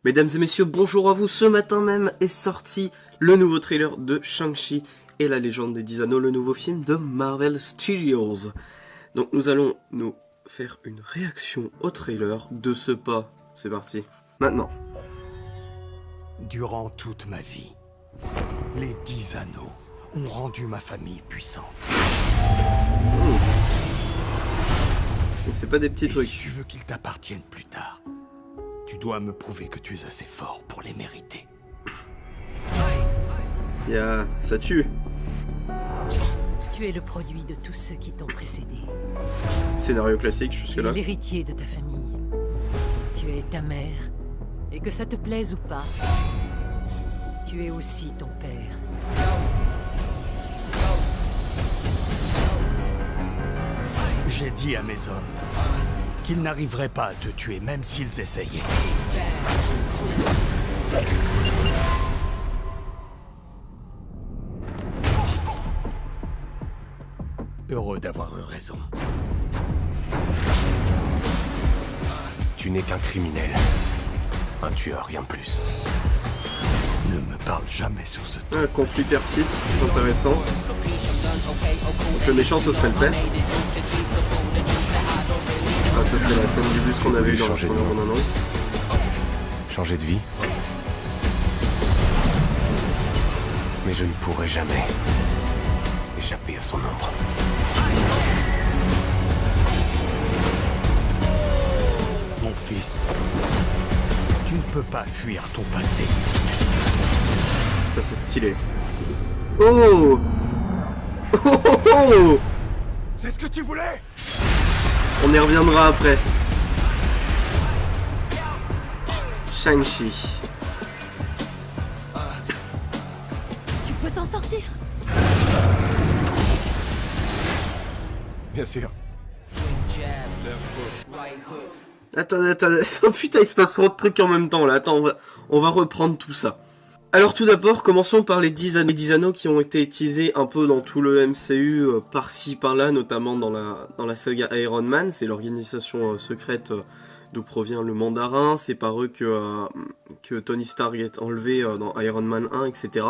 Mesdames et messieurs, bonjour à vous. Ce matin même est sorti le nouveau trailer de Shang-Chi et la légende des 10 anneaux, le nouveau film de Marvel Studios. Donc nous allons nous faire une réaction au trailer de ce pas. C'est parti. Maintenant. Durant toute ma vie, les 10 anneaux ont rendu ma famille puissante. C'est pas des petits trucs. Si tu veux qu'ils t'appartiennent plus tard, tu dois me prouver que tu es assez fort pour les mériter. Ça tue. Tu es le produit de tous ceux qui t'ont précédé. Scénario classique Tu jusque-là. es l'héritier de ta famille. Tu es ta mère. Et que ça te plaise ou pas, tu es aussi ton père. J'ai dit à mes hommes qu'ils n'arriveraient pas à te tuer, même s'ils essayaient. Heureux d'avoir eu raison. Tu n'es qu'un criminel. Un tueur, rien de plus. Ne me parle jamais sous ce ton. Un conflit père-fils, c'est intéressant. Donc le méchant ce serait le père. Ah, ça c'est la scène du bus qu'on avait eu dans la première bande-annonce. Changer de vie. Mais je ne pourrai jamais échapper à son ombre. Mon fils, tu ne peux pas fuir ton passé. Ça c'est stylé. Oh oh oh oh. C'est ce que tu voulais? On y reviendra après. Shang-Chi. Tu peux t'en sortir. Bien sûr. Attendez. Oh putain, il se passe trop de trucs en même temps là. Attends, on va reprendre tout ça. Alors tout d'abord, commençons par les 10 anneaux qui ont été utilisés un peu dans tout le MCU, par-ci, par-là, notamment dans la saga Iron Man. C'est l'organisation secrète d'où provient le mandarin. C'est par eux que Tony Stark est enlevé dans Iron Man 1, etc.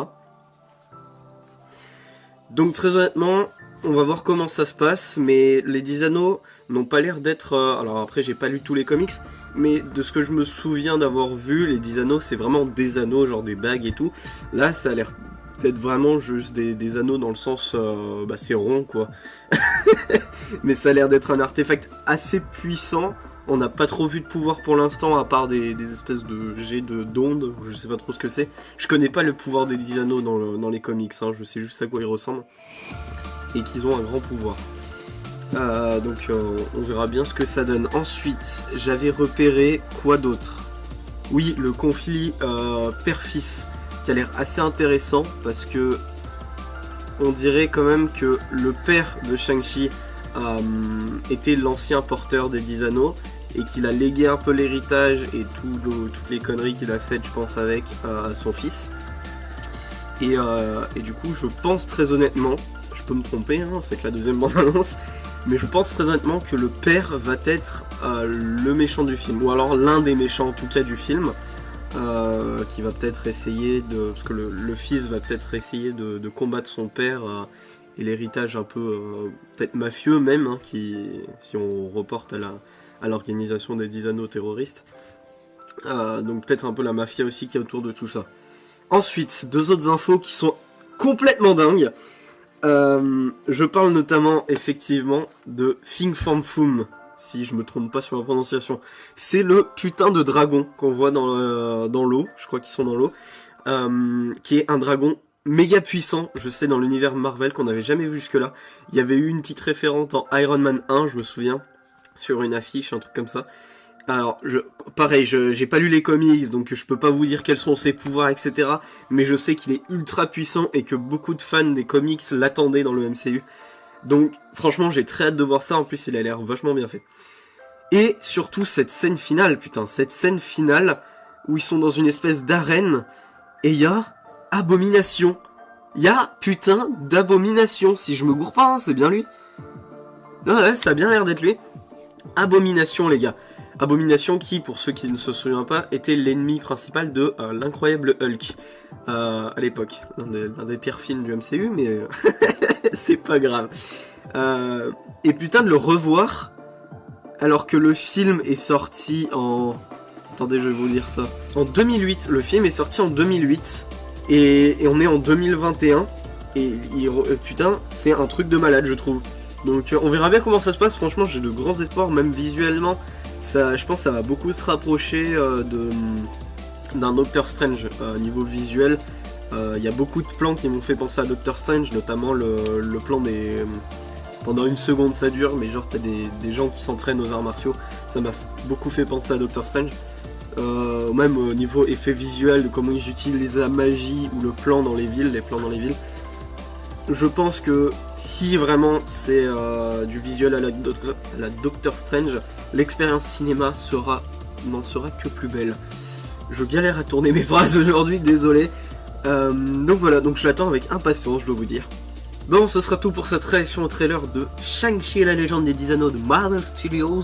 Donc très honnêtement, on va voir comment ça se passe, mais les 10 anneaux n'ont pas l'air d'être... alors après, j'ai pas lu tous les comics, mais de ce que je me souviens d'avoir vu, les 10 anneaux, c'est vraiment des anneaux, genre des bagues et tout. Là, ça a l'air d'être vraiment juste des anneaux dans le sens... c'est rond, quoi. Mais ça a l'air d'être un artefact assez puissant. On n'a pas trop vu de pouvoir pour l'instant, à part des espèces de jets d'ondes, je sais pas trop ce que c'est. Je connais pas le pouvoir des 10 anneaux dans les comics, hein, je sais juste à quoi ils ressemblent. Et qu'ils ont un grand pouvoir. Donc on verra bien ce que ça donne. Ensuite, j'avais repéré quoi d'autre? Oui, le conflit père-fils, qui a l'air assez intéressant, parce que on dirait quand même que le père de Shang-Chi était l'ancien porteur des 10 anneaux, et qu'il a légué un peu l'héritage et toutes les conneries qu'il a faites, je pense, avec à son fils. Et du coup, je pense très honnêtement, je peux me tromper, hein, c'est que la deuxième bande-annonce, mais je pense très honnêtement que le père va être le méchant du film, ou alors l'un des méchants en tout cas du film, qui va peut-être essayer de... parce que le fils va peut-être essayer de combattre son père, et l'héritage un peu peut-être mafieux même, hein, si on reporte à l'organisation des 10 anneaux terroristes. Donc peut-être un peu la mafia aussi qui est autour de tout ça. Ensuite, deux autres infos qui sont complètement dingues. Je parle notamment, effectivement, de Fin Fang Foom, si je me trompe pas sur la prononciation. C'est le putain de dragon qu'on voit dans l'eau, je crois qu'ils sont dans l'eau, qui est un dragon méga puissant, je sais, dans l'univers Marvel, qu'on n'avait jamais vu jusque-là. Il y avait eu une petite référence dans Iron Man 1, je me souviens, sur une affiche, un truc comme ça. Alors, pareil, j'ai pas lu les comics, donc je peux pas vous dire quels sont ses pouvoirs, etc. Mais je sais qu'il est ultra puissant et que beaucoup de fans des comics l'attendaient dans le MCU. Donc, franchement, j'ai très hâte de voir ça. En plus, il a l'air vachement bien fait. Et surtout, cette scène finale, putain, cette scène finale où ils sont dans une espèce d'arène et il y a Abomination. Il y a putain d'Abomination. Si je me gourre pas, hein, c'est bien lui. Ouais, ça a bien l'air d'être lui. Abomination, les gars. Abomination qui, pour ceux qui ne se souviennent pas, était l'ennemi principal de l'incroyable Hulk à l'époque. L'un des pires films du MCU, mais c'est pas grave. Et putain de le revoir, alors que le film est sorti en... Attendez, je vais vous dire ça. En 2008, le film est sorti en 2008, et on est en 2021, et putain, c'est un truc de malade, je trouve. Donc on verra bien comment ça se passe, franchement j'ai de grands espoirs, même visuellement, ça, je pense que ça va beaucoup se rapprocher d'un Doctor Strange niveau visuel. Il y a beaucoup de plans qui m'ont fait penser à Doctor Strange, notamment le plan des... pendant une seconde ça dure, mais genre t'as des gens qui s'entraînent aux arts martiaux, ça m'a beaucoup fait penser à Doctor Strange. Même au niveau effet visuel, de comment ils utilisent la magie ou le plan dans les villes, les plans dans les villes. Je pense que si vraiment c'est du visuel à la Doctor Strange, l'expérience cinéma n'en sera que plus belle. Je galère à tourner mes phrases aujourd'hui, désolé. Donc voilà, donc je l'attends avec impatience, je dois vous dire. Bon, ce sera tout pour cette réaction au trailer de Shang-Chi et la légende des 10 anneaux de Marvel Studios.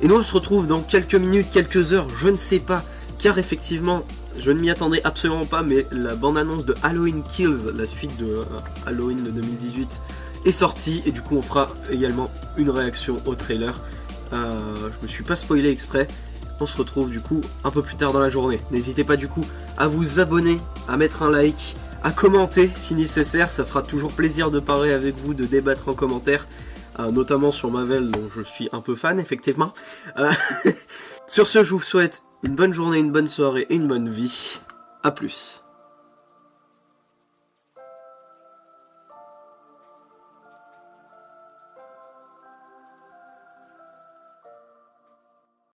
Et nous on se retrouve dans quelques minutes, quelques heures, je ne sais pas, car effectivement... Je ne m'y attendais absolument pas, mais la bande-annonce de Halloween Kills, la suite de Halloween de 2018, est sortie, et du coup on fera également une réaction au trailer. Je me suis pas spoilé exprès, on se retrouve du coup un peu plus tard dans la journée. N'hésitez pas du coup à vous abonner, à mettre un like, à commenter si nécessaire, ça fera toujours plaisir de parler avec vous, de débattre en commentaire. Notamment sur Marvel, dont je suis un peu fan, effectivement. Sur ce, je vous souhaite une bonne journée, une bonne soirée et une bonne vie. A plus.